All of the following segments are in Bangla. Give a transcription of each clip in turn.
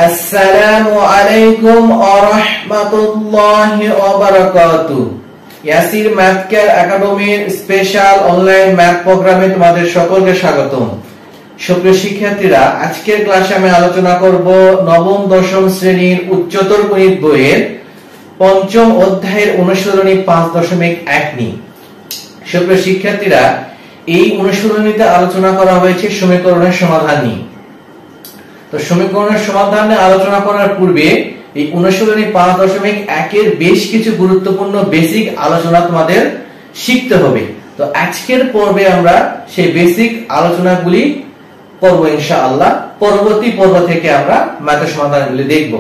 আসসালামু আলাইকুম ওয়া রাহমাতুল্লাহি ওয়া বারাকাতুহু। ইয়াসির ম্যাথ কেয়ার একাডেমির স্পেশাল অনলাইন ম্যাথ প্রোগ্রামে তোমাদের সকলকে স্বাগতম। সুপ্রিয় শিক্ষার্থীরা, আজকের ক্লাসে আমি আলোচনা করব নবম দশম শ্রেণীর উচ্চতর গণিত বইয়ের পঞ্চম অধ্যায়ের অনুশীলনী 5.1 নিয়ে। সুপ্রিয় শিক্ষার্থীরা, এই অনুশীলনীতে আলোচনা করা হয়েছে সমীকরণের সমাধান নিয়ে। তো সমীকরণের সমাধান নিয়ে আলোচনা করার পূর্বে এই অনুশীলনী 5.1 এর বেশ কিছু গুরুত্বপূর্ণ বেসিক আলোচনা তোমাদের শিখতে হবে। তো আজকের পর্বে আমরা সেই বেসিক আলোচনাগুলি করব ইনশাআল্লাহ। পরবর্তী পর্ব থেকে আমরা ম্যাথের সমাধানগুলি দেখব।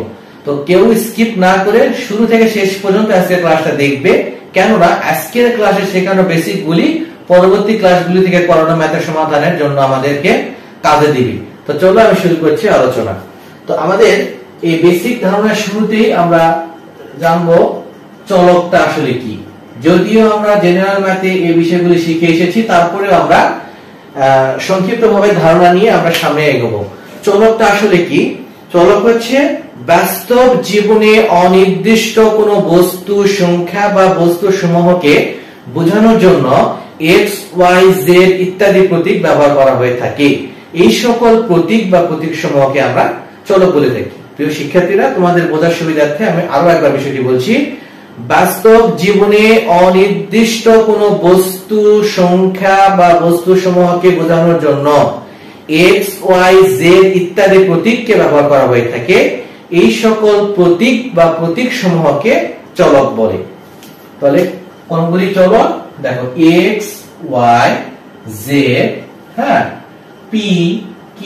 তো কেউ স্কিপ না করে শুরু থেকে শেষ পর্যন্ত আজকের ক্লাসটা দেখবে, কেননা আজকের ক্লাসে শেখানো বেসিকগুলি পরবর্তী ক্লাসগুলি থেকে করানো ম্যাথের সমাধানের জন্য আমাদেরকে কাজে দিবে। তো চলো আমি শুরু করছি আলোচনা। তো আমাদের এই বেসিক ধারণার শুরুতেই আমরা জানবো চলকটা আসলে কি। যদিও আমরা জেনারেল ম্যাথে এই বিষয়গুলি শিখে এসেছি, তারপরেও আমরা সংক্ষিপ্তভাবে ধারণা নিয়ে আমরা সামনে এগোবো। চলকটা আসলে কি? চলক হচ্ছে বাস্তব জীবনে অনির্দিষ্ট কোনো বস্তু, সংখ্যা বা বস্তু সমূহকে বোঝানোর জন্য x, y, z ইত্যাদি প্রতীক ব্যবহার করা হয়ে থাকে। এই সকল প্রতীক বা প্রতীক সমূহকে আমরা চলক বলে থাকি। প্রিয় শিক্ষার্থীরা, তোমাদের বোঝার সুবিধার্থে আমি আরো একবার বিষয়টি বলছি। বাস্তব জীবনে অনির্দিষ্ট কোনো বস্তু, সংখ্যা বা বস্তু সমূহকে বোঝানোর জন্য x, y, z ইত্যাদি প্রতীককে ব্যবহার করা হয়ে থাকে। এই সকল প্রতীক বা প্রতীক সমূহকে চলক বলে। তাহলে কোনগুলি চলক? দেখো, x, y, z, হ্যাঁ, p, q,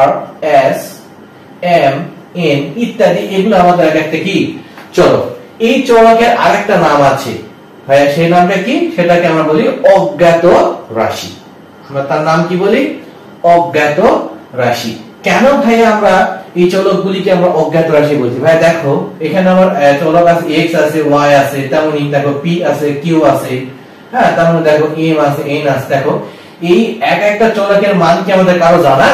r, s, m, n ইত্যাদি, এগুলো আমাদের একটা কি চলক। এই চলকের আরেকটা নাম আছে ভাইয়া, সেই নামটা কি? সেটাকে আমরা বলি অজ্ঞাত রাশি। আমরা তার নাম কি বলি? অজ্ঞাত রাশি। কেন ভাইয়া আমরা এই চলকগুলিকে আমরা অজ্ঞাত রাশি বলছি? ভাই দেখো, এখানে আমার চলক আছে x আছে, y আছে, তেমনি দেখো p আছে, q আছে, হ্যাঁ, তার মানে দেখো m আছে, n আছে। দেখো, এই এক একটা চলকের মান কি আমাদের কারো জানা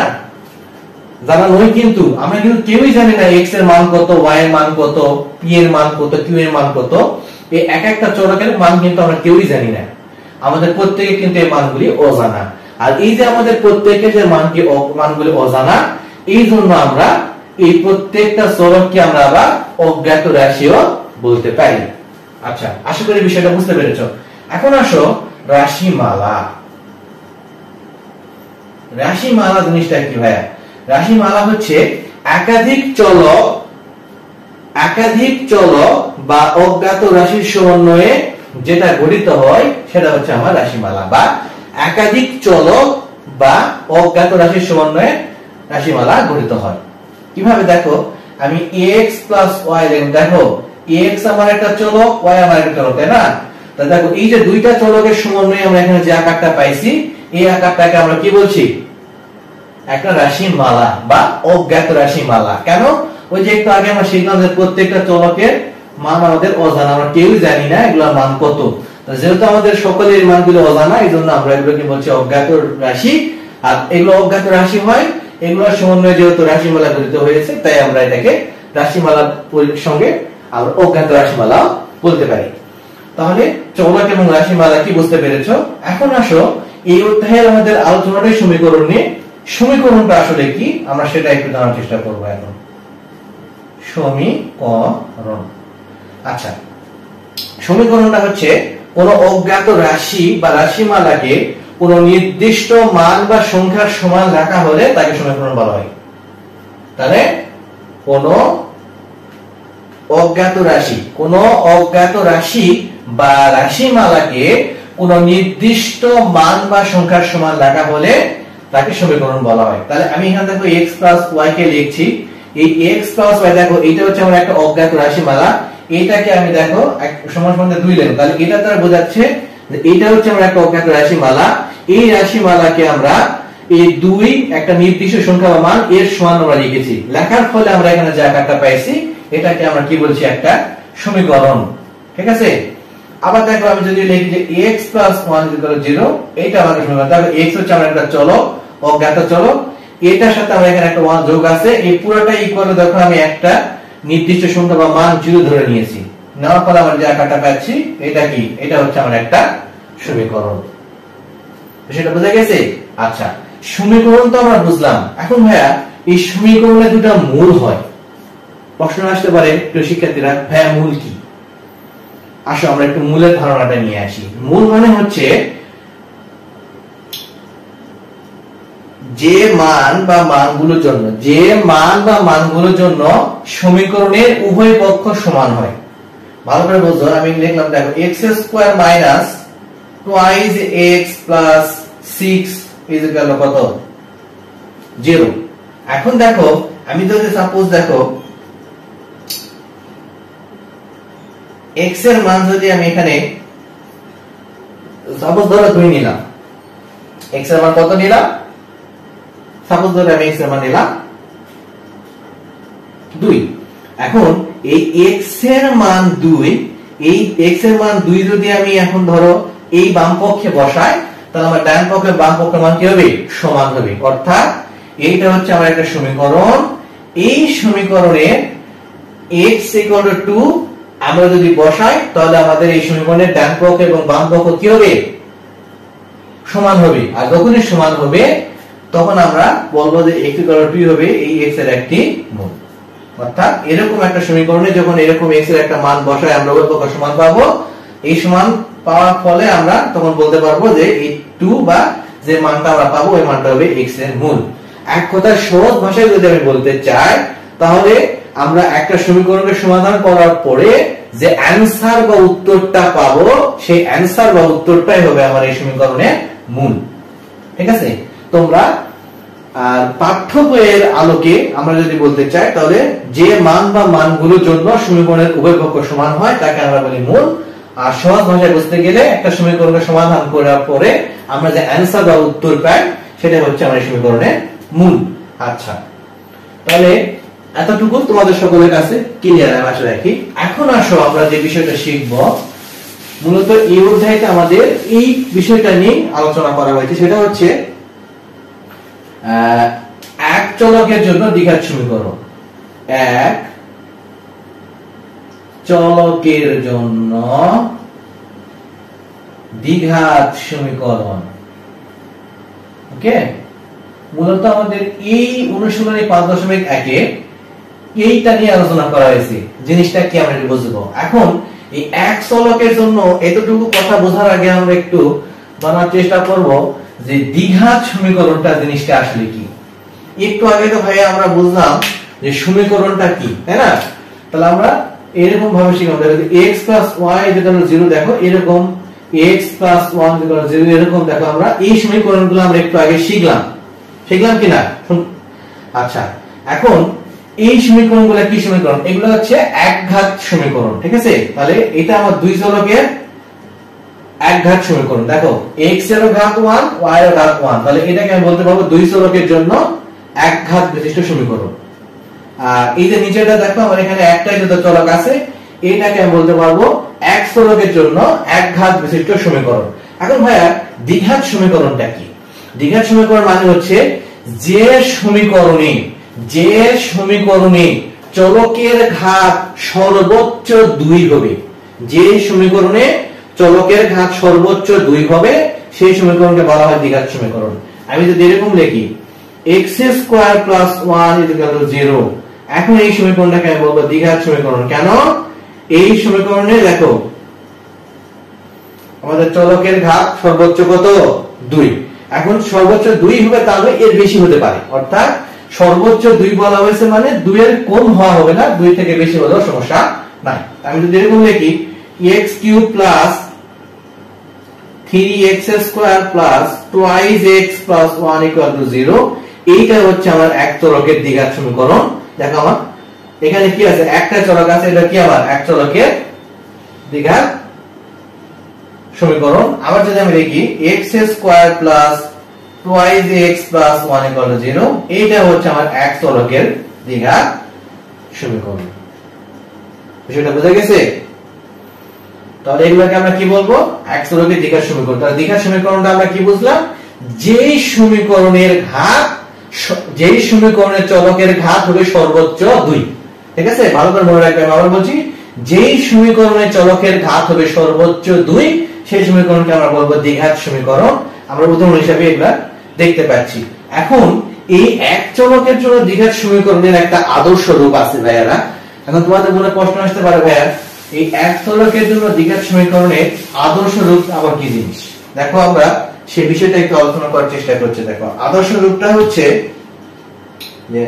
নয়, কিন্তু আমরা কিন্তু কেউই জানি না x এর মান কত, y এর মান কত, p এর মান কত, q এর মান কত। এই এক একটা চলকের মান কিন্তু আমরা কেউই জানি না। আমাদের প্রত্যেকে কিন্তু এই মানগুলি অজানা। আর এই যে আমাদের প্রত্যেকের যে মানগুলি অজানা, এই জন্য আমরা এই প্রত্যেকটা চলককে আমরা আবার অজ্ঞাত রাশিও বলতে পারি। আচ্ছা, আশা করি বিষয়টা বুঝতে পেরেছো। এখন আসো রাশিমালা। রাশিমালা জিনিসটা কি ভাইয়া? রাশিমালা হচ্ছে একাধিক চলক বা অজ্ঞাত রাশির সমন্বয়ে যেটা গঠিত হয় সেটা হচ্ছে আমার রাশিমালা। বা একাধিক চলক বা অজ্ঞাত রাশির সমন্বয়ে রাশিমালা গঠিত হয়। কিভাবে? দেখো, আমি x plus y দেখো, x আমার একটা চলক, y আমার একটা চলক, তাই না? তা দেখো, এই যে দুইটা চলকের সমন্বয়ে আমরা এখানে যে আকারটা পাইছি, এই আকারটাকে আমরা কি বলছি? একটা রাশিমালা বা অজ্ঞাত রাশিমালা। কেন? ওই যে একটু আগে আমরা শিখলাম যে প্রত্যেকটা চলকের মান আমাদের অজানা, আমরা কেউই জানি না এগুলোর মান কত। যেহেতু আমাদের সকলের মানগুলো অজানা, এই জন্য আমরা এগুলোকে বলছি অজ্ঞাত রাশি। আর এগুলো অজ্ঞাত রাশি হয়, এগুলোর সমন্বয়ে যেহেতু রাশিমালা গঠিত হয়েছে, তাই আমরা এটাকে রাশিমালার সঙ্গে আমরা অজ্ঞাত রাশিমালা বলতে পারি। তাহলে চলক এবং রাশিমালা কি বুঝতে পেরেছো? এখন আসো এই অধ্যায়ের আমাদের আলোচনাটাই সমীকরণ নিয়ে। সমীকরণটা আসলে কি আমরা সেটা একটু জানার চেষ্টা করবো এখন। সমীকরণ, আচ্ছা, সমীকরণটা হচ্ছে কোন অজ্ঞাত রাশি বা রাশিমালাকে কোন নির্দিষ্ট মান বা সংখ্যার সমান রাখা হলে তাকে সমীকরণ বলা হয়। তাহলে কোন অজ্ঞাত রাশি বা রাশিমালাকে কোন নির্দিষ্ট মান বা সংখ্যার সমান রাখা হলে তাকে সমীকরণ বলা হয়। তাহলে আমি এখানে দেখো x plus y কে লিখছি। এই x plus y দেখো, এটা হচ্ছে আমার একটা অজ্ঞাত রাশিমালা। এটাকে আমি দেখো সমান সমান 2 লিখব। তাহলে এটা দ্বারা বোঝাচ্ছে যে এটা হচ্ছে আমার একটা অজ্ঞাত রাশিমালা। এই রাশিমালাকে আমরা এই 2 একটা নির্দিষ্ট সংখ্যা বা মান এর সমান আমরা লিখেছি। লেখার ফলে আমরা এখানে যে আকারটা পাইছি, এটাকে আমরা কি বলছি? একটা সমীকরণ। ঠিক আছে? আবার দেখো, আমি যদি লিখি যে x plus 1 = 0, এইটা আমাদের সমীকরণ। তাহলে x হচ্ছে আমার একটা চলক, অজ্ঞাত চলক। এটার সাথে আমার এখানে একটা 1 যোগ আছে, এই পুরোটা ইকুয়াল যখন আমি একটা নির্দিষ্ট সংখ্যা বা মান 0 ধরে নিয়েছি, নেওয়ার পর আমরা যে আকারটা পাচ্ছি এটা কি, এটা হচ্ছে আমার একটা সমীকরণ। সেটা বোঝা গেছে? আচ্ছা, সমীকরণ তো আমরা বুঝলাম। এখন ভাইয়া এই সমীকরণে দুটো মূল হয়, প্রশ্ন আসতে পারে প্রিয় শিক্ষার্থীরা, ভাইয়া মূল কি? আসো আমরা একটু মূলের ধারণাটা নিয়ে আসি। মূল মানে হচ্ছে যে মান বা মানগুলোর জন্য সমীকরণের উভয় পক্ষ সমান হয়। ভালো করে বুঝো, আমি লিখলাম দেখো x² minus 2x plus 6 is equal to কত? 0। এখন দেখো আমি যদি সাপোজ দেখো x এর মান যদি আমি এখানে সাপোজ ধরো 2 নিলাম, x এর মান কত নিলাম? সাপোজ ধরো আমি x এর মান নিলাম 2। এখন এই x এর মান 2, এই x এর মান 2 যদি আমি এখন ধরো এই বাম পক্ষে বসাই, তাহলে আমার ডান পক্ষে বাম পক্ষের মান কি হবে? সমান হবে। অর্থাৎ এইটা হচ্ছে আমার একটা সমীকরণ। এই সমীকরণে x = 2 আমরা যদি বসাই, তাহলে আমাদের এই সমীকরণের ডান পক্ষ এবং বাম পক্ষ কি হবে? সমান হবে। আর যখনই সমান হবে তখন আমরা বলবো যে x = 2 হবে এই x এর একটি মূল। অর্থাৎ এরকম একটা সমীকরণে যখন এরকম x এর একটা মান বসাই, আমরা উভয় পক্ষ সমান পাবো। এই সমান পাওয়ার ফলে আমরা তখন বলতে পারবো যে এই 2 বা যে মানটা আমরা পাবো ওই মানটা হবে x এর মূল। এক কথায় সহজ ভাষায় যদি আমি বলতে চাই, তাহলে আমরা একটা সমীকরণের সমাধান করার পরে যে অ্যানসার বা উত্তরটা পাবো, সেই অ্যানসার বা উত্তরটাই হবে আমার এই সমীকরণের মূল। ঠিক আছে? তোমরা আর পাঠ্য বইয়ের আলোকে আমরা যদি বলতে চাই, তাহলে যে মান বা মানগুলোর জন্য সমীকরণের উভয় পক্ষ সমান হয় তাকে আমরা বলি মূল। আর সহজ ভাষায় বুঝতে গেলে একটা সমীকরণের সমাধান করার পরে আমরা যে অ্যানসার বা উত্তর পাই সেটা হচ্ছে আমাদের সমীকরণের মূল। আচ্ছা, তাহলে এতটুকু তোমাদের সকলের কাছে ক্লিয়ার আমি আশা রাখি। এখন আসো আমরা যে বিষয়টা শিখব, মূলত এই অধ্যায়তে আমাদের এই বিষয়টা নিয়ে আলোচনা করা হয়েছে, সেটা হচ্ছে এক চলকের জন্য দ্বিঘাত সমীকরণ। এক চলকের জন্য দ্বিঘাত সমীকরণ। ওকে, মূলত আমাদের এই অনুশীলনী 5.1-এ এইটা নিয়ে আলোচনা করা হয়েছে। জিনিসটা কি আমরা বুঝবো। এখন এই এক চলকের জন্য এতটুকু কথা বোঝার আগে আমরা একটু জানার চেষ্টা করব যে দ্বিঘাত সমীকরণটা জিনিসটা আসলে কি। একটু আগে তো ভাই আমরা বুঝলাম যে সমীকরণটা কি, তাই না? তাহলে আমরা এরকম ভাবে শিখলাম, দেখো x + y = 0, দেখো এরকম x + 1 = 0, এরকম দেখো আমরা এই সমীকরণগুলো আমরা একটু আগে শিখলাম কিনা? আচ্ছা, এখন এই সমীকরণগুলো কি সমীকরণ? এগুলো হচ্ছে একঘাত সমীকরণ। ঠিক আছে? তাহলে এটা আমার দুই চলকের একঘাত সমীকরণ। দেখো x এর ঘাত 1, y এর ঘাত 1, তাহলে এটাকে আমি বলতে পারবো দুই চলকের জন্য একঘাত বিশিষ্ট সমীকরণ। আর এই যে নিচেটা দেখো আমার এখানে একটাই যত চলক আছে, এটাকে আমি বলতে পারবো এক চলকের জন্য একঘাত বিশিষ্ট সমীকরণ। এখন ভাইয়া দ্বিঘাত সমীকরণটা কি? দ্বিঘাত সমীকরণ মানে হচ্ছে যে সমীকরণে চলকের ঘাত সর্বোচ্চ 2 হবে, যে সমীকরণে চলকের ঘাত সর্বোচ্চ 2 হবে সেই সমীকরণকে বলা হয় দ্বিঘাত সমীকরণ। আমি যদি এরকম লিখি x² + 1 = 0, এখন এই সমীকরণটাকে আমি বলবো দ্বিঘাত সমীকরণ। কেন? এই সমীকরণে দেখো আমাদের চলকের ঘাত সর্বোচ্চ কত? 2। এখন সর্বোচ্চ 2 হবে, তাহলে এর বেশি হতে পারে। অর্থাৎ সর্বোচ্চ 2 বলা হয়েছে মানে 2 এর কম হওয়া হবে না, 2 থেকে বেশি হলেও সমস্যা নাই। আমি যদি এরকম লিখি x³ + 3x² + 2x + 1 = 0, এইটা হচ্ছে আমার এক চলকের দ্বিঘাত সমীকরণ। দেখো আমার এখানে কি আছে? একটা চলক আছে, এটা কি আমার এক চলকের দ্বিঘাত সমীকরণ। আবার যদি আমি লিখি x² + 2x + 1 = 0, এইটা হচ্ছে আমার এক চলকের দ্বিঘাত সমীকরণ। বিষয়টা বোঝা গেছে? তাহলে এগুলোকে আমরা কি বলবো? এক চলকের দ্বিঘাত সমীকরণ। তাহলে দ্বিঘাত সমীকরণটা আমরা কি বুঝলাম? যে সমীকরণের ঘাত যেই সমীকরণের চলকের ঘাত হবে সর্বোচ্চ 2। ঠিক আছে, ভালো করে মনে রাখবেন। আবার বলছি, যেই সমীকরণের চলকের ঘাত হবে সর্বোচ্চ 2 সেই সমীকরণকে আমরা বলবো দ্বিঘাত সমীকরণ। আমরা উদাহরণ হিসেবে এগুলা দেখতে পাচ্ছি। এখন এই এক চলকের জন্য দ্বিঘাত সমীকরণের একটা আদর্শ রূপ আছে ভাইয়ারা। এখন তোমাদের মনে প্রশ্ন আসতে পারে, ভাইয়া এই এক চলকের জন্য দ্বিঘাত সমীকরণের আদর্শ রূপ আবার কি জিনিস? দেখো আমরা সেই বিষয়টা একটু আলোচনা করার চেষ্টা করছি। দেখো আদর্শ রূপটা হচ্ছে যে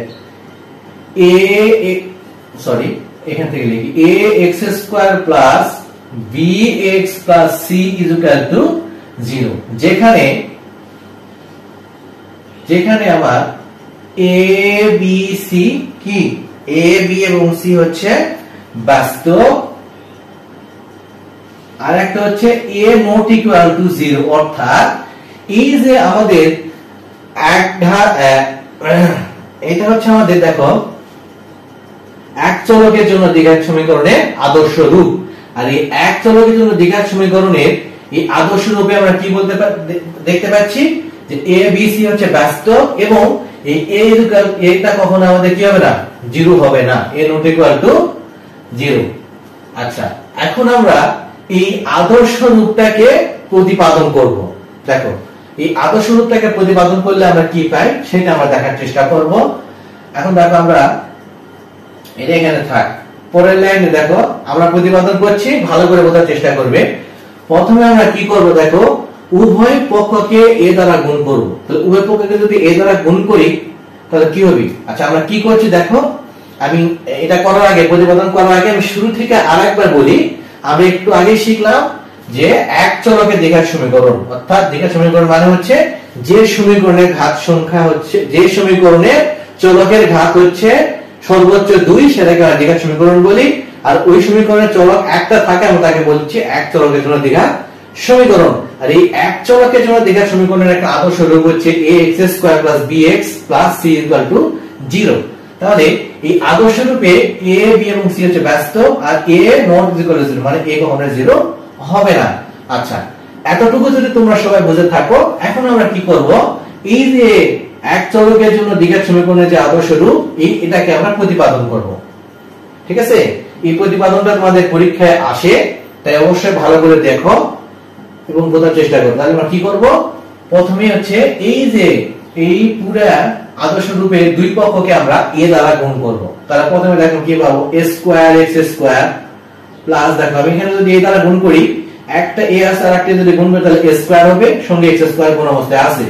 এখান থেকে লিখি ax square plus bx plus c is equal to 0, যেখানে আমার a b c কি a b এবং c হচ্ছে বাস্তব, আর একটা হচ্ছে a নট ইকুয়াল টু 0, অর্থাৎ এই যে আমাদের এটা হচ্ছে আমাদের দেখো এক চলকের জন্য দ্বিঘাত সমীকরণের আদর্শ রূপ। আর এই এক চলকের জন্য দ্বিঘাত সমীকরণের এই আদর্শ রূপে আমরা কি বলতে দেখতে পাচ্ছি যে a b c হচ্ছে বাস্তব এবং এই a ইকুয়াল এটা কখনো আমাদের কি হবে না, 0 হবে না, a নট ইকুয়াল টু 0। আচ্ছা, এখন আমরা এই আদর্শ রূপটাকে প্রতিপাদন করব। দেখো এই আদর্শ রূপটাকে প্রতিপাদন করলে আমরা কি পাই সেটা আমরা দেখার চেষ্টা করব। এখন দেখো আমরা এটা এখানে থাক, পরের লাইনে দেখো আমরা প্রতিপাদন করছি, ভালো করে বোঝার চেষ্টা করবে। প্রথমে আমরা কি করব, দেখো উভয় পক্ষকে a দ্বারা গুণ করব। তাহলে উভয় পক্ষকে যদি a দ্বারা গুণ করি তাহলে কি হবে? আচ্ছা, আমরা কি করছি দেখো, আমি এটা করার আগে, প্রতিপাদন করার আগে আমি শুরু থেকে আরেকবার বলি। আমরা একটু আগে শিখলাম যে এক চলকের দ্বিঘাত সমীকরণ, অর্থাৎ দ্বিঘাত সমীকরণ মানে হচ্ছে যে সমীকরণের ঘাত সংখ্যা হচ্ছে, যে সমীকরণের চলকের ঘাত হচ্ছে সর্বোচ্চ 2 সেটাকে আমরা দ্বিঘাত সমীকরণ বলি। আর ওই সমীকরণের চলক একটা থাকে, আমরা তাকে বলছি এক চলকের জন্য দ্বিঘাত সমীকরণ। আর এই এক চলকের জন্য দ্বিঘাত সমীকরণের একটা আদর্শ রূপ হচ্ছে ax square plus bx plus c equal to 0। তাহলে এই আদর্শ রূপে a b এবং c হচ্ছে বাস্তব, আর a নট ইকুয়াল টু 0 মানে a কখনো 0 হবে না। আচ্ছা, এতটুকু যদি তোমরা সবাই বুঝে থাকো, এখন আমরা কি করব, এই যে এক চলকের জন্য দ্বিঘাত সমীকরণের যে আদর্শ রূপ এটাকে আমরা প্রতিপাদন করব। ঠিক আছে, এই প্রতিপাদনটা তোমাদের পরীক্ষায় আসে, তাই অবশ্যই ভালো করে দেখো এবং বোঝার চেষ্টা করো। তাহলে আমরা কি করব, প্রথমে হচ্ছে এই যে এই পুরা আদর্শ রূপে দুই পক্ষকে আমরা a দ্বারা গুণ করব। তাহলে প্রথমে দেখো কি পাবো, a square x square plus, দেখো আমি এখানে যদি a দ্বারা গুণ করি, একটা a আছে আর একটা যদি গুণ করি তাহলে a স্কয়ার হবে, সঙ্গে x স্কয়ার কোন অবস্থায় আছে।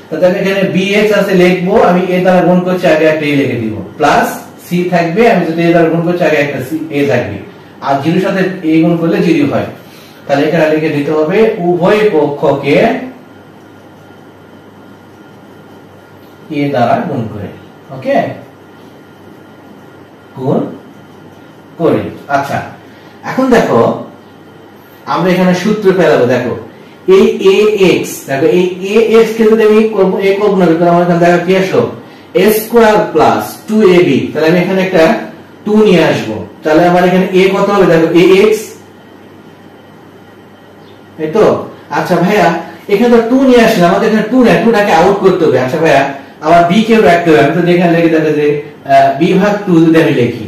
তাহলে এখানে bx আছে লিখবো, আমি a দ্বারা গুণ করছি আগে একটা a লিখে দিব, প্লাস c থাকবে, আমি যদি a দ্বারা গুণ করছি আগে একটা a থাকবে, আর 0 এর সাথে a গুণ করলে 0 হয়। তাহলে এখানে লিখে দিতে হবে উভয় পক্ষকে a দ্বারা গুণ করে, ওকে, গুণ করি। আচ্ছা, এখন দেখো আমরা এখানে সূত্র পেলাবো। দেখো এই ax, দেখো এই ax কে যদি আমি করব a করব না, তাহলে আমার এখানে দেখো কি আসলো, a স্কয়ার প্লাস 2ab। তাহলে আমি এখানে একটা 2 নিয়ে আসব। তাহলে আমার এখানে a কত হবে, দেখো ax, এই তো। আচ্ছা ভাইয়া, এখানে তো 2 নিয়ে আসলাম, আমাদের এখানে 2 না, 2টাকে আউট করতে হবে। আচ্ছা ভাইয়া, আবার b কেও রাখতে হবে। আমি তো এখানে লিখে দিতে যে b ভাগ 2 যদি আমি লিখি,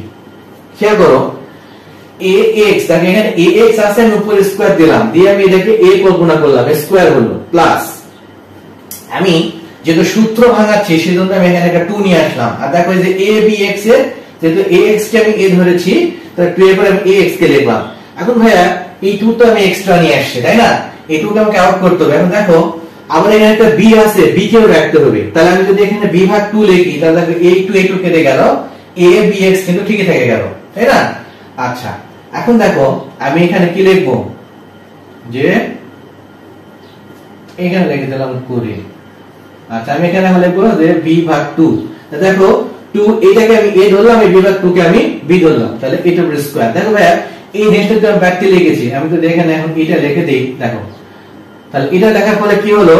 খেয়াল করো ax, দেখো এখানে ax আছে, আমি উপরে স্কয়ার দিলাম, দিয়ে আমি এটাকে a কল্পনা করলাম, স্কয়ার হলো, প্লাস আমি যেহেতু সূত্র ভাঙাচ্ছি সেজন্য আমি এখানে একটা 2 নিয়ে আসলাম। আর দেখো এই যে a bx এর, যেহেতু ax কে আমি a ধরেছি, তাহলে 2 এর পরে আমি ax কে লিখলাম। এখন ভাইয়া এই 2 তো আমি এক্সট্রা নিয়ে আসছি, তাই না, এই 2 কে আমাকে আউট করতে হবে। এখন দেখো আবার এখানে একটা b আছে, b কেও রাখতে হবে। তাহলে আমি যদি এখানে b ভাগ 2 লিখি, তাহলে দেখো a2 কেটে গেল, a bx কিন্তু ঠিকই থেকে গেল, তাই না। আচ্ছা, এখন দেখো আমি এখানে কি লিখবো, যে এখানে লিখে দিলাম 20। আচ্ছা, আমি এখানে লিখবো যে b ভাগ 2। দেখো 2 এটাকে আমি a ধরলাম, এই b ভাগ 2 কে আমি b ধরলাম, তাহলে এটা পুরো স্কয়ার। দেখো ভাই এই নেক্সটটা আমি ব্যাকটি লিখেছি, আমি তো এখানে এখন এটা লিখে দেই। দেখো তাহলে এটা লেখার ফলে কি হলো,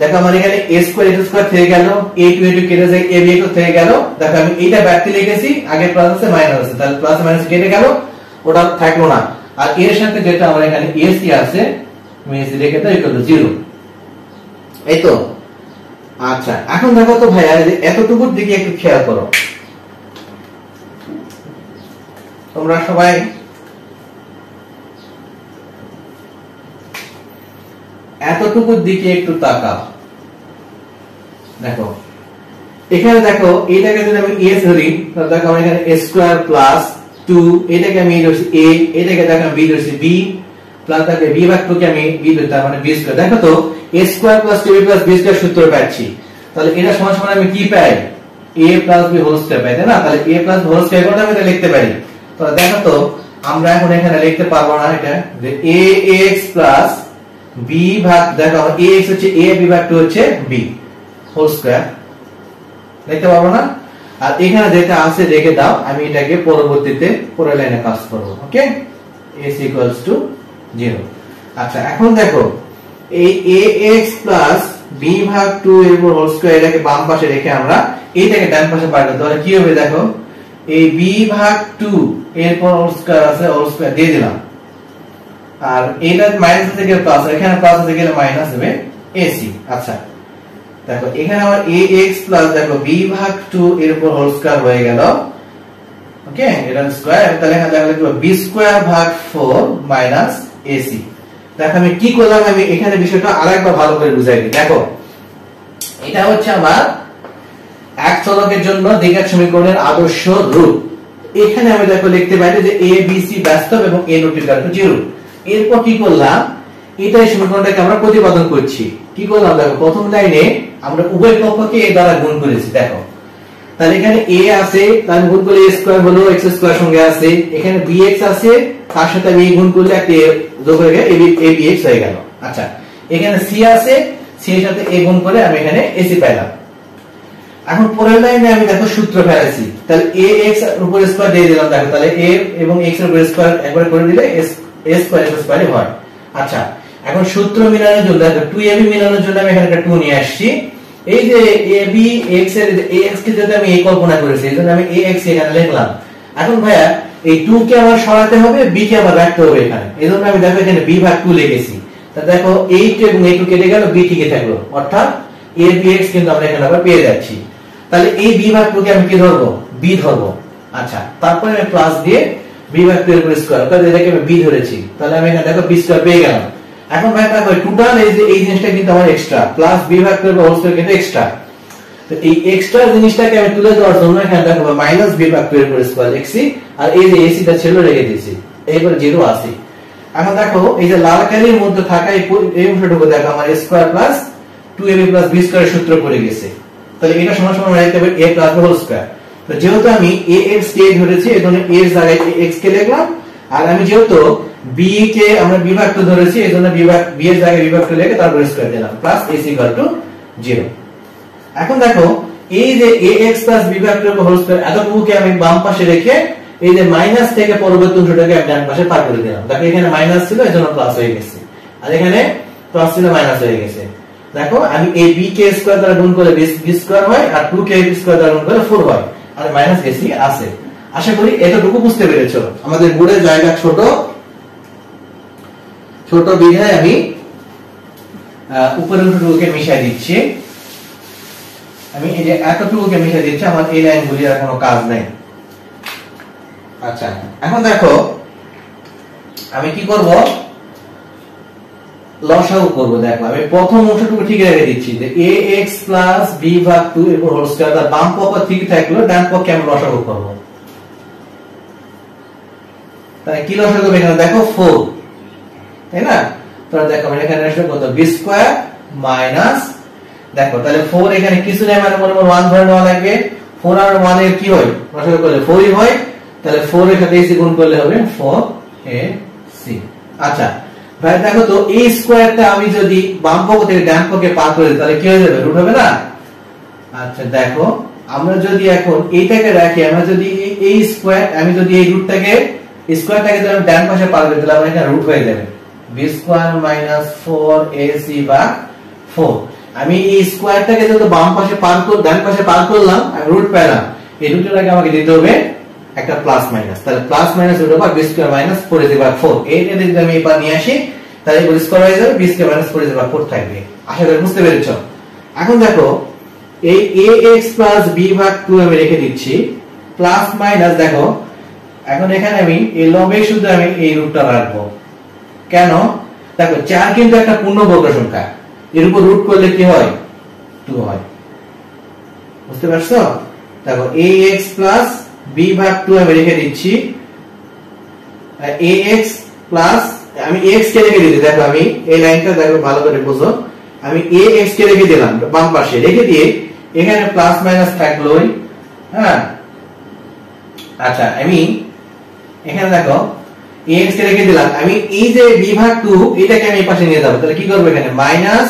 দেখো আমার এখানে a স্কয়ার x স্কয়ার থেকে গেল, a2 কেটে যায়, a b থেকে গেল। দেখো আমি এটা ব্যাকটি লিখেছি, আগে প্লাস আছে মাইনাস আছে, তাহলে প্লাস মাইনাস কেটে গেল, ওটা থাকলো না। আর এর সাথে যেটা আমার এখানে ac আছে, আমি ac লিখে দাও ইকুয়াল টু 0, এই তো। আচ্ছা এখন দেখো তো ভাইয়া এতটুকুর দিকে একটু খেয়াল করো, তোমরা সবাই এতটুকুর দিকে একটু তাকাও। দেখো এখানে দেখো এটাকে যদি আমি a ধরি তাহলে দেখো আমার এখানে a স্কয়ার প্লাস 2, এটাকে আমি ধরছি a, এটাকে দেখো আমি b ধরছি b প্লাস দেখো b ভাগ 2 কে আমি b ধরছি, তার মানে b স্কয়ার। দেখো তো a square plus 2b plus b square সূত্র পাচ্ছি, তাহলে এটা সমান সমান আমি কি পাই, a plus b whole square পাই, তাই না? তাহলে a প্লাস হোল স্কয়ার করে আমি এটা লিখতে পারি। তাহলে দেখো তো আমরা এখন এখানে লিখতে পারবো না এটা যে ax প্লাস b ভাগ, দেখো ax হচ্ছে a, b ভাগ 2 হচ্ছে b হোল স্কয়ার, দেখতে পাবো না? আর এখানে যেটা আছে রেখে দাও, আমি এটাকে পরবর্তীতে পরের লাইনে কাজ করব। ওকে, s = 0। আচ্ছা এখন দেখো এই ax প্লাস b ভাগ 2 এর উপর হোল স্কয়ার এটাকে বাম পাশে রেখে আমরা এইটাকে ডান পাশে পাঠাবো, তাহলে কি হবে দেখো এই b ভাগ 2 এর উপর হোল স্কয়ার আছে, হোল স্কয়ার দিয়ে দিলাম, আর এটা মাইনাস থেকে প্লাস, এখানে প্লাস থেকে গেলে মাইনাস হবে ac। আচ্ছা দেখো এখানে আমার ax প্লাস দেখো b ভাগ 2 এর উপর হোল স্কয়ার হয়ে গেল। ওকে, এটা স্কয়ার, তাহলে এখানে দেখো b স্কয়ার ভাগ 4 মাইনাস ac। দেখো আমি কি করলাম, আমি এখানে বিষয়টা আরেকবার ভালো করে বুঝাই দিই। দেখো এটা হচ্ছে আমার এক চলকের জন্য দ্বিঘাত সমীকরণের আদর্শ রূপ। এখানে আমি দেখো লিখতে পারি যে a b c বাস্তব এবং a ≠ 0। এরপর কি করলাম, এটাই সমীকরণটাকে আমরা প্রতিপাদন করছি। কি করলাম দেখো প্রথম লাইনে আমরা উভয় পক্ষকে a দ্বারা গুণ করেছি। দেখো তাহলে এখানে a আছে, তার গুণ করলে a স্কয়ার হলো, x স্কয়ার সঙ্গে আছে, এখানে bx আছে, তার সাথে আমি গুণ করলে একটা যোগ হয়ে গেল abx হয়ে গেল। আচ্ছা এখানে c আছে, c এর সাথে a গুণ করে আমি এখানে ac পেলাম। এখন পরের লাইনে আমি দেখো সূত্র ফেলেছি, তাহলে ax এর উপর স্কয়ার দিয়ে দিলাম। দেখো তাহলে a এবং x এর উপর স্কয়ার একবার করে দিলে a স্কয়ার x স্কয়ার হয়। আচ্ছা এখন সূত্র মিলানোর জন্য দেখো 2ab মিলানোর জন্য আমি এখানে একটা 2 নিয়ে আসছি। এই যে ab x এর ax কে যদি আমি a কল্পনা করেছি, এজন্য আমি ax এখানে লিখলাম। এখন ভাইয়া এই 2 কে আমার সরাতে হবে, b কে আবার রাখতে হবে এখানে, এজন্য আমি দেখো এখানে b ভাগ 2 লিখেছি। তা দেখো 8 এবং a2 কেটে গেল, b ঠিকই থাকলো, অর্থাৎ abx কিন্তু আমরা এখানে আবার পেয়ে যাচ্ছি। তাহলে এই b ভাগ 2 কে আমি কি ধরবো, b ধরবো। আচ্ছা তারপরে আমি প্লাস দিয়ে b ভাগ 2 এর উপর স্কয়ার, তাহলে এটাকে আমি b ধরেছি, তাহলে আমি এখানে দেখো b স্কয়ার পেয়ে গেলাম। এখন ভাই দেখো টোটাল এই জিনিসটা কিন্তু আমার এক্সট্রা, প্লাস b ভাগ 2 এর হোল স্কয়ার কিন্তু এক্সট্রা। তো এই এক্সট্রা জিনিসটাকে আমি তুলে দেওয়ার জন্য এখানে দেখো মাইনাস b ভাগ 2 এর উপর স্কয়ার লিখছি, আর এই যে ac টা ছিল রেখে দিয়েছি, এইবার 0 আছে। এখন দেখো এই যে লাল কালির মধ্যে থাকা এই অংশটুকু দেখো আমার a square plus 2ab plus b স্কয়ারের সূত্র পড়ে গেছে। তাহলে এটা সমান সমান রাখতে হবে a plus b whole square. তো যেহেতু আমি ax কে ধরেছি, এজন্য a এর জায়গায় x কে লিখলাম, আর আমি যেহেতু b কে আমরা b ভাগ 2 ধরেছি, এজন্য b এর জায়গায় b ভাগ 2 লিখে তারপর স্কয়ার দিলাম, প্লাস ac = 0। এখন দেখো এই যে ax b ভাগ 2 হোল স্কয়ার এতটুকুকে আমি বাম পাশে রেখে এই যে মাইনাস থেকে পরবর্তী অংশটাকে আমি ডান পাশে পার করে দিলাম। দেখো এখানে মাইনাস ছিল, এজন্য প্লাস হয়ে গেছে, আর এখানে প্লাস ছিল মাইনাস হয়ে গেছে। দেখো আমি এই b কে স্কয়ার দ্বারা গুণ করলে b স্কয়ার হয়, আর 2 কে b স্কয়ার দ্বারা গুণ করলে 4 হয়, আর মাইনাস ac আছে। আশা করি এতটুকু বুঝতে পেরেছো। আমাদের বোর্ডের জায়গা ছোট, ছোট বিঘায় আমি উপরের অংশটুকুকে মিশিয়ে দিচ্ছি। আমি এই যে এতটুকুকে মিশিয়ে দিচ্ছি, আমার এই লাইনগুলি আর কোনো কাজ নাই। আচ্ছা এখন দেখো আমি কি করব, লসাগু করব। দেখো আমি প্রথম অংশটুকু ঠিক রেখে দিচ্ছি যে ax b ভাগ 2 এর উপর হোল স্কয়ার, তার বাম পক্ষ ঠিক থাকলো, ডান পক্ষে আমি লসাগু করব। তাহলে কি লসাগু হবে এখানে দেখো 4, তাই না? তাহলে দেখো আমি এখানে আসলে কত b স্কয়ার মাইনাস, দেখো তাহলে 4 এখানে কিছু নেই, মানে মনে মনে 1 ধরে নেওয়া লাগবে। 4 আর 1 এর কি হয়, লসাগু করলে 4ই হয়, তাহলে 4 এর সাথে ac গুণ করলে হবে 4ac। আচ্ছা ভাই দেখো তো এই স্কয়ারটা আমি যদি বাম পক্ষ থেকে ডান পক্ষে পার করে দিই, তাহলে কি হয়ে যাবে, রুট হবে না? আচ্ছা দেখো আমরা যদি এখন এইটাকে রাখি, আমরা যদি এই স্কয়ার, আমি যদি এই রুটটাকে স্কয়ারটাকে যদি আমি ডান পাশে পার করে দিলাম, এখানে রুট হয়ে যাবে b স্কয়ার মাইনাস 4ac বা 4। আমি এই স্কয়ারটাকে যদি বাম পাশে পার করে ডান পাশে পার করলাম, আমি রুট পেলাম, এই রুটটাকে আমাকে দিতে হবে একটা প্লাস মাইনাস, তাহলে plus minus root over b square minus 4ac ভাগ 4। এইটা যদি আমি এবার নিয়ে আসি, তাহলে b স্কয়ার হয়ে যাবে b স্কয়ার মাইনাস 4ac ভাগ 4 থাকবে। আশা করি বুঝতে পেরেছো। এখন দেখো এই ax প্লাস b ভাগ 2 আমি রেখে দিচ্ছি, প্লাস মাইনাস দেখো এখন এখানে আমি এই লবে শুধু আমি এই রুটটা রাখবো। কেন? দেখো 4 কিন্তু একটা পূর্ণবর্গ সংখ্যা, এর উপর রুট করলে কি হয়? 2 হয়। বুঝতে পারছো? দেখো ax প্লাস b ভাগ 2 আমি রেখে দিচ্ছি, ax প্লাস আমি x কে রেখে দিচ্ছি। দেখো আমি এই লাইনটা দেখো ভালো করে বুঝো, আমি ax কে রেখে দিলাম বাম পাশে, রেখে দিয়ে এখানে প্লাস মাইনাস থাকলোই। হ্যাঁ, আচ্ছা আমি এখানে দেখো ax কে রেখে দিলাম, আমি এই যে b ভাগ 2 এটাকে আমি এই পাশে নিয়ে যাব, তাহলে কি করব? এখানে মাইনাস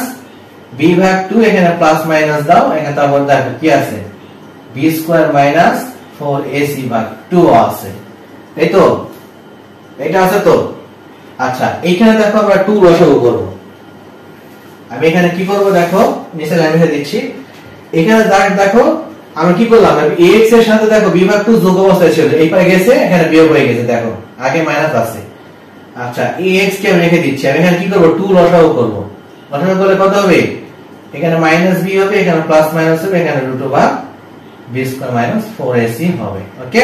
b ভাগ 2, এখানে প্লাস মাইনাস দাও, এখানে তারপর দেখো কি আছে? b স্কয়ার মাইনাস 4ac ভাগ 2 আছে, এই তো এটা আছে তো। আচ্ছা এইখানে দেখো আমরা 2 লসাগু করব। আমি এখানে কি করব দেখো, নিচে লাইনে দিচ্ছি, এখানে দেখো আমরা কি করলাম, ax এর সাথে দেখো b ভাগ 2 যোগ অবস্থায় ছিল, এই পারে গেছে এখানে বিয়োগ হয়ে গেছে, দেখো আগে মাইনাস আছে। আচ্ছা ax কে আমি রেখে দিচ্ছি, আমি এখানে কি করব? 2 লসাগু করব। লসাগু করলে কত হবে? এখানে মাইনাস b হবে, এখানে প্লাস মাইনাস হবে, এখানে root over b square minus 4ac হবে। ওকে,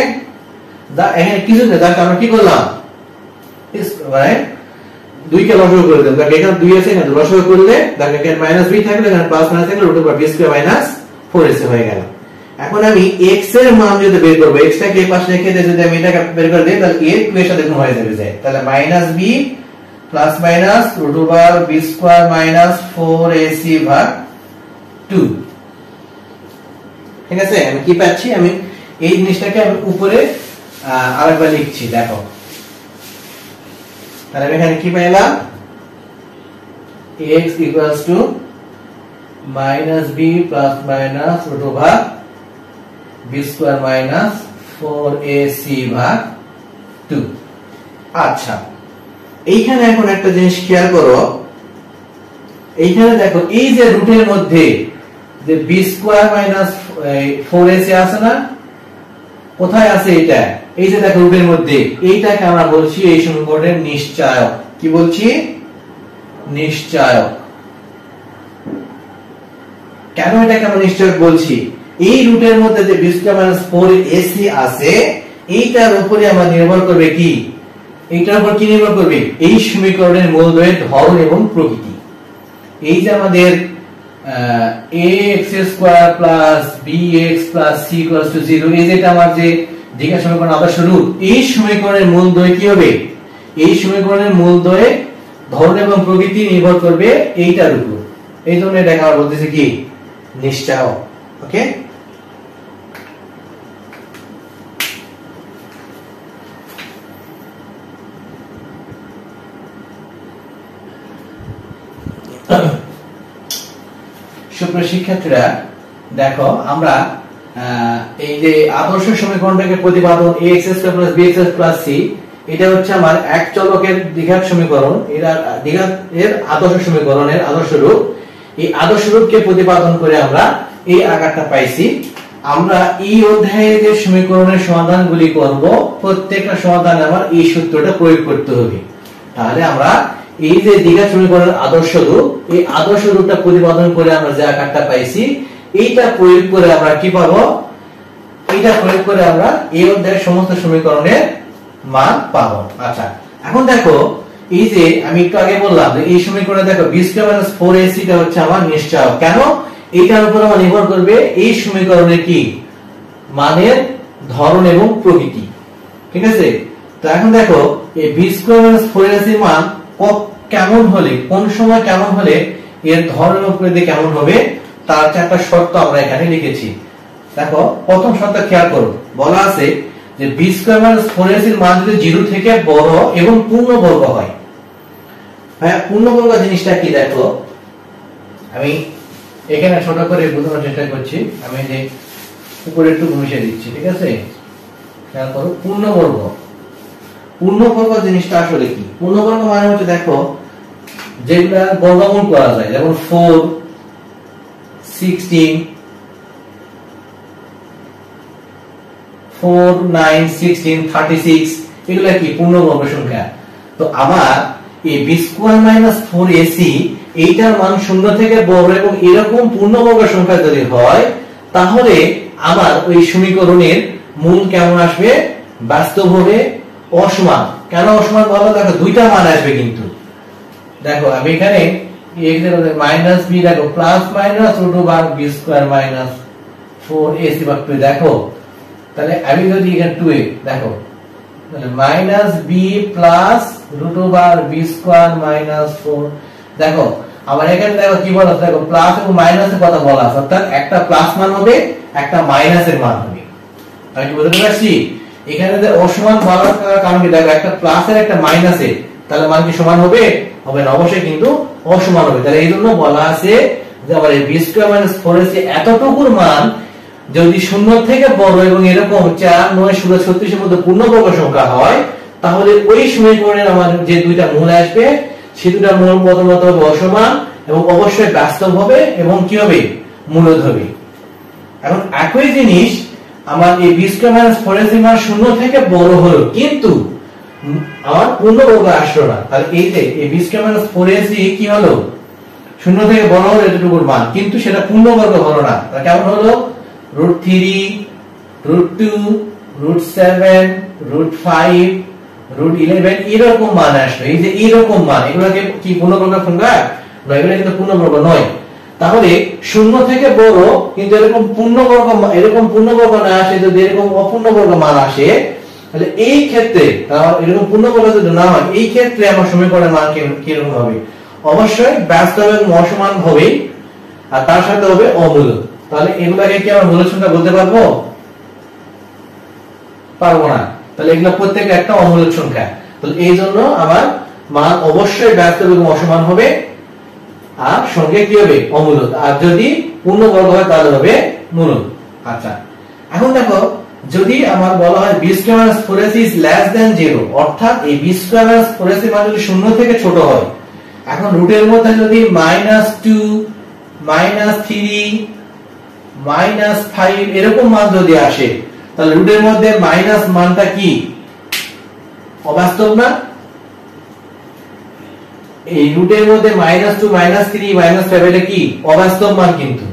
দা এখানে কিছু না, দেখো আমরা কি করলাম, মানে 2 কে লসাগু করে দিলাম, দেখো এখানে 2 আছে, এখানে লসাগু করলে দেখো এখানে মাইনাস b থাকলে এখানে প্লাস মাইনাস থাকলে root over b square minus 4ac হয়ে গেল। এখন আমি x এর মান যদি বের করব, x টাকে এই পাশে রেখে দিয়ে যদি আমি এটাকে বের করে দেই, তাহলে a 2 এর সাথে গুণ হয়ে যাবে, তাহলে minus b plus minus root over b square minus 4ac ভাগ 2। ঠিক আছে, আমি কি পাচ্ছি, আমি এই জিনিসটাকে আমি উপরে আরেকবার লিখছি, দেখো তাহলে আমি এখানে কি পেলাম, x equals to minus b plus minus root over b square minus 4ac ভাগ 2। আচ্ছা এইখানে এখন একটা জিনিস খেয়াল করো, এইখানে দেখো এই যে রুটের মধ্যে যে b স্কয়ার মাইনাস 4ac আছে না, কোথায় আছে এটা? এই যে দেখো রুটের মধ্যে, এইটাকে আমরা বলছি এই সমীকরণের নিশ্চয়ক। কি বলছি? নিশ্চয়ক। কেন এটাকে আমরা নিশ্চয়ক বলছি? এই রুটের মধ্যে যে b স্কয়ার মাইনাস 4ac আছে, এইটার উপরে আমরা নির্ভর করবে কি? এইটার উপর কি নির্ভর করবে? এই সমীকরণের মূলদ্বয়ের ধরন এবং প্রকৃতি। এই যে আমাদের ax square plus bx plus c equals to 0, এই যেটা আমার যে দ্বিঘাত সমীকরণ আদর্শ রূপ, এই সমীকরণের মূলদ্বয় কি হবে? এই সমীকরণের মূলদ্বয়ে ধরন এবং প্রকৃতি নির্ভর করবে এইটার উপর। এই জন্য এটা আমরা বলতেছি কি? নিশ্চয়ক। ওকে, সুপ্রিয় শিক্ষার্থীরা দেখো আমরা এই যে আদর্শ সমীকরণটাকে প্রতিপাদন ax square plus bx plus c, এটা হচ্ছে আমার এক চলকের দ্বিঘাত সমীকরণ, এর দ্বিঘাত এর আদর্শ সমীকরণের আদর্শ রূপ। এই আদর্শ রূপকে প্রতিপাদন করে আমরা এই আকারটা পাইছি। আমরা এই অধ্যায়ে যে সমীকরণের সমাধানগুলি করব, প্রত্যেকটা সমাধানে আমার এই সূত্রটা প্রয়োগ করতে হবে। তাহলে আমরা এই যে দ্বিঘাত সমীকরণের আদর্শ রূপ, এই আদর্শ রূপটা প্রতিপাদন করে আমরা যে আকারটা পাইছি, এইটা প্রয়োগ করে আমরা কি পাবো? এইটা প্রয়োগ করে আমরা এই অধ্যায়ের সমস্ত সমীকরণের মান পাবো। আচ্ছা এখন দেখো, এই যে আমি একটু আগে বললাম যে এই সমীকরণে দেখো b স্কয়ার মাইনাস 4ac টা হচ্ছে আমার নিশ্চয়ক। কেন? এইটার উপর আমার নির্ভর করবে এই সমীকরণের কি? মানের ধরন এবং প্রকৃতি। ঠিক আছে, তো এখন দেখো এই b স্কয়ার মাইনাস 4ac এর মান কেমন হলে, কোন সময় কেমন হলে এর ধরন এবং প্রকৃতি কেমন হবে, তার চারটা শর্ত আমরা এখানে লিখেছি। দেখো প্রথম শর্ত খেয়াল করো, বলা আছে যে b স্কয়ার মাইনাস 4ac এর মান যদি 0 থেকে বড় এবং পূর্ণবর্গ হয়। হ্যাঁ, পূর্ণবর্গ জিনিসটা কি? দেখো আমি এখানে ছোট করে বোঝানোর চেষ্টা করছি, আমি যে উপরে একটু মিশিয়ে দিচ্ছি। ঠিক আছে, খেয়াল করো পূর্ণবর্গ। পূর্ণবর্গ জিনিসটা আসলে কি? পূর্ণবর্গ মানে হচ্ছে দেখো যেগুলা বর্গমূল করা যায়, যেমন 4, 16, 4, 9, 16, 36, এগুলা কি? পূর্ণবর্গ সংখ্যা। তো আমার এই b স্কয়ার মাইনাস 4ac এইটার মান শূন্য থেকে বড় এবং এরকম পূর্ণবর্গ সংখ্যা যদি হয়, তাহলে আমার ওই সমীকরণের মূল কেমন আসবে? বাস্তব হবে অসমান। কেন অসমান বলো? দেখো দুইটা মান আসবে কিন্তু। দেখো আমি এখানে x এর বদলে মাইনাস b, দেখো plus minus root over b square minus 4ac ভাগ 2। দেখো তাহলে আমি যদি এখানে 2a, দেখো তাহলে minus b plus root over b square minus 4। দেখো আবার এখানে দেখো কি বলা আছে, দেখো প্লাস এবং মাইনাসের কথা বলা আছে, অর্থাৎ একটা প্লাস মান হবে, একটা মাইনাসের মান হবে। আমি কি বলতে পারছি? এখানে যে অসমান বলার কারণ কি? দেখো একটা প্লাসের একটা মাইনাসের, তাহলে মান কি সমান হবে? হবে না, অবশ্যই কিন্তু অসমান হবে। তাহলে এইজন্য বলা আছে যে আবার এই b স্কয়ার মাইনাস 4ac এতটুকুর মান যদি শূন্য থেকে বড় এবং এরকম 4, 9, 16, 36 এর মধ্যে পূর্ণবর্গ সংখ্যা হয়, তাহলে ওই সমীকরণের আমাদের যে দুইটা মূল আসবে, সেই দুইটা মূল প্রথমত হবে অসমান এবং অবশ্যই বাস্তব হবে এবং কি হবে? মূলদ হবে। এখন একই জিনিস আমার এই b স্কয়ার মাইনাস 4ac মান শূন্য থেকে বড় হলো, কিন্তু আমার পূর্ণবর্গ আসলো না। তাহলে এই যে এই b স্কয়ার মাইনাস 4ac কি হলো? শূন্য থেকে বড় হলো এতটুকুর মান, কিন্তু সেটা পূর্ণবর্গ হলো না। তাহলে কেমন হলো? √3, √2, √7, √5, √11 এরকম মান আসবে। এই যে এরকম মান, এগুলোকে কি পূর্ণবর্গ সংখ্যা? নয়, এগুলো কিন্তু পূর্ণবর্গ নয়। তাহলে শূন্য থেকে বড় কিন্তু এরকম পূর্ণবর্গ না আসে, যদি এরকম অপূর্ণবর্গ মান আসে, তাহলে এই ক্ষেত্রে এরকম পূর্ণবর্গ যদি না হয়, এই ক্ষেত্রে আমার সমীকরণের মান কিরকম হবে? অবশ্যই বাস্তব এবং অসমান হবে, আর তার সাথে হবে অমূল। তাহলে এগুলাকে কি আমরা মূলদ সংখ্যা বলতে পারবো? পারবো না। তাহলে এগুলো প্রত্যেকটা একটা অমূলদ সংখ্যা। তাহলে এই জন্য আমার মান অবশ্যই বাস্তব এবং অসমান হবে, আর সঙ্গে কি হবে? অমূলদ। আর যদি পূর্ণবর্গ হয় তাহলে হবে মূলদ। আচ্ছা, এখন দেখো যদি আমার বলা হয় b square minus 4ac is less than 0, অর্থাৎ এই b স্কয়ার মাইনাস 4ac মান যদি শূন্য থেকে ছোট হয়, এখন রুটের মধ্যে যদি -2, -3, -5 এরকম মান যদি আসে, তাহলে রুটের মধ্যে মাইনাস মানটা কি? অবাস্তব না? এই রুটের মধ্যে -2, -3, -5 এটা কি? অবাস্তব মান কিন্তু।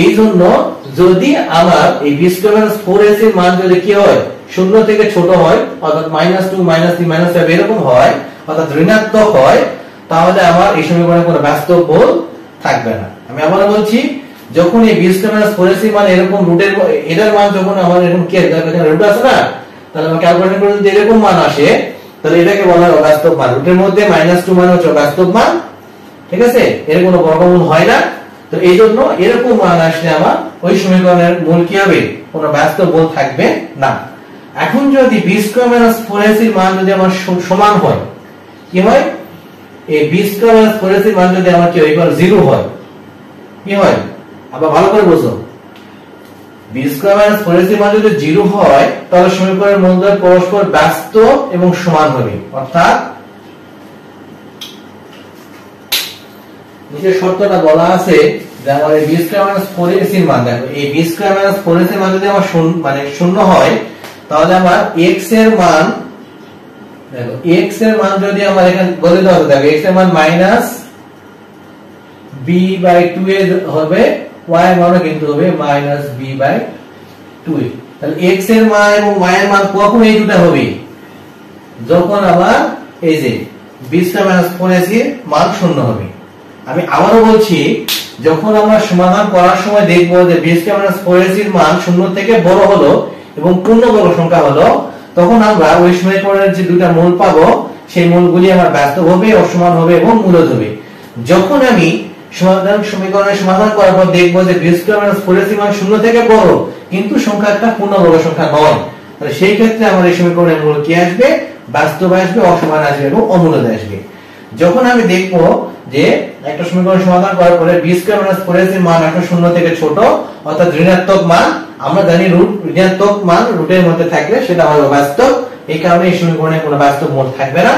এই জন্য যদি আমার এই b স্কয়ার মাইনাস 4ac এর মান যদি কি হয়? শূন্য থেকে ছোট হয়, অর্থাৎ -2, -3, -5 এরকম হয়, অর্থাৎ ঋণাত্মক হয়, তাহলে আমার এই সমীকরণে কোনো বাস্তব মূল থাকবে না। আমি আবার বলছি, যখন এই b স্কয়ার মাইনাস 4ac মান এরকম রুটের এটার মান যখন আমার এরকম কি এখানে রুট আছে না, তাহলে আমরা ক্যালকুলেশন করে যদি এরকম মান আসে, তাহলে এটাকে বলা হয় অবাস্তব মান। রুটের মধ্যে -2 মান হচ্ছে বাস্তব মান, ঠিক আছে? এর কোনো বর্গমূল হয় না। তো এই জন্য এরকম মান আসলে আমার ওই সমীকরণের মূল কি হবে? কোনো বাস্তব মূল থাকবে না। এখন যদি b স্কয়ার মাইনাস 4ac এর মান যদি আমার সমান হয়, কি হয়? এই b স্কয়ার মাইনাস 4ac এর মান যদি আমার কি হয়? ইকুয়াল 0 হয়, কি হয়? আবার ভালো করে বুঝো, b স্কয়ার মাইনাস 4ac মান যদি 0 হয়, তাহলে সমীকরণের মূলদ্বয় পরস্পর বাস্তব এবং সমান হবে। অর্থাৎ নিচে শর্তটা বলা আছে যে আমার এই b স্কয়ার মাইনাস 4ac এর মান, দেখো এই b স্কয়ার মাইনাস 4ac এর মান যদি আমার শূন্য হয়, তাহলে আমার x এর মান, দেখো x এর মান যদি আমার এখানে বলে দেওয়া আছে, দেখো x এর মান -b/2 এ হবে, y এর মানও কিন্তু হবে -b/2 এ। তাহলে x এর মান এবং y এর মান কখন এই দুটো হবে? যখন আমার এই যে b স্কয়ার মাইনাস 4ac এর মান শূন্য হবে। আমি আবারও বলছি, যখন আমরা সমাধান করার সময় দেখব যে b স্কয়ার মাইনাস 4ac এর মান শূন্য থেকে বড় হলো এবং পূর্ণবর্গ সংখ্যা হলো, তখন আমরা ওই সমীকরণের যে দুটো মূল পাবো, সেই মূলগুলি আমার বাস্তব হবে, অসমান হবে এবং মূলদ হবে। যখন আমি সমীকরণের সমাধান করার পর দেখবো যে b স্কয়ার মাইনাস 4ac মান শূন্য থেকে বড়, কিন্তু সংখ্যাটা পূর্ণবর্গ সংখ্যা নয়, তাহলে সেই ক্ষেত্রে আমার এই সমীকরণের মূল কি আসবে? বাস্তব আসবে, অসমান আসবে এবং অমূলদ আসবে। যখন আমি দেখবো যে একটা সমীকরণ সমাধান করার পরে b স্কয়ার মাইনাস 4ac এর মান আসলে শূন্য থেকে ছোট, অর্থাৎ ঋণাত্মক মান, আমরা জানি ঋণাত্মক মান রুটের মধ্যে থাকলে সেটা হবে বাস্তব, এই কারণে এই সমীকরণে কোনো বাস্তব মূল থাকবে না।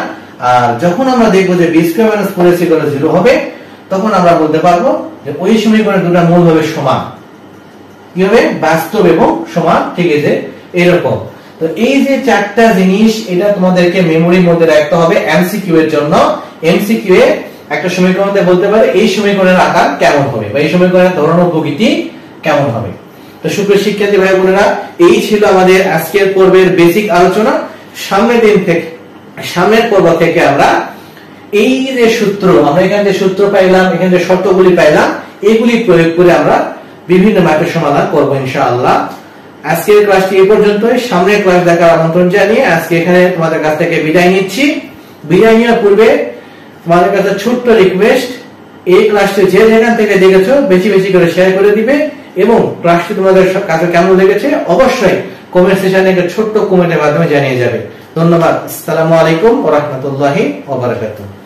আর যখন আমরা দেখবো যে b স্কয়ার মাইনাস 4ac = 0 হবে, তখন আমরা বলতে পারবো যে ওই সমীকরণের দুটো মূল হবে সমান, কি হবে? বাস্তব এবং সমান, ঠিক আছে? এরকম। তো এই যে চারটা জিনিস, এটা তোমাদেরকে মেমোরির মধ্যে রাখতে হবে এমসিকিউ এর জন্য। এমসিকিউ এ একটা সমীকরণে বলতে পারে এই সমীকরণের আকার কেমন হবে বা এই সমীকরণের ধরন ও প্রকৃতি কেমন হবে। তো সুপ্রিয় শিক্ষার্থী ভাই বোনেরা, এই ছিল আমাদের আজকের পর্বের বেসিক আলোচনা। সামনের পর্ব থেকে আমরা এই যে সূত্র, আমরা এখানে যে সূত্র পাইলাম, এখানে যে শর্তগুলি পাইলাম, এগুলি প্রয়োগ করে আমরা বিভিন্ন ম্যাথের সমাধান করব ইনশাআল্লাহ। আজকের ক্লাসটি এই পর্যন্তই। সামনের ক্লাস দেখার আমন্ত্রণ জানিয়ে আজকে এখানে তোমাদের কাছ থেকে বিদায় নিচ্ছি। বিদায় নেওয়ার পূর্বে তোমাদের কাছে ছোট্ট রিকোয়েস্ট, এই ক্লাসটি যে যেখান থেকে দেখেছো বেশি বেশি করে শেয়ার করে দিবে এবং ক্লাসটি তোমাদের কাছে কেমন লেগেছে অবশ্যই কমেন্ট সেকশনে একটা ছোট্ট কমেন্টের মাধ্যমে জানিয়ে যাবে। ধন্যবাদ। আসসালামু আলাইকুম ওয়া রাহমাতুল্লাহি ওয়া বারাকাতুহু।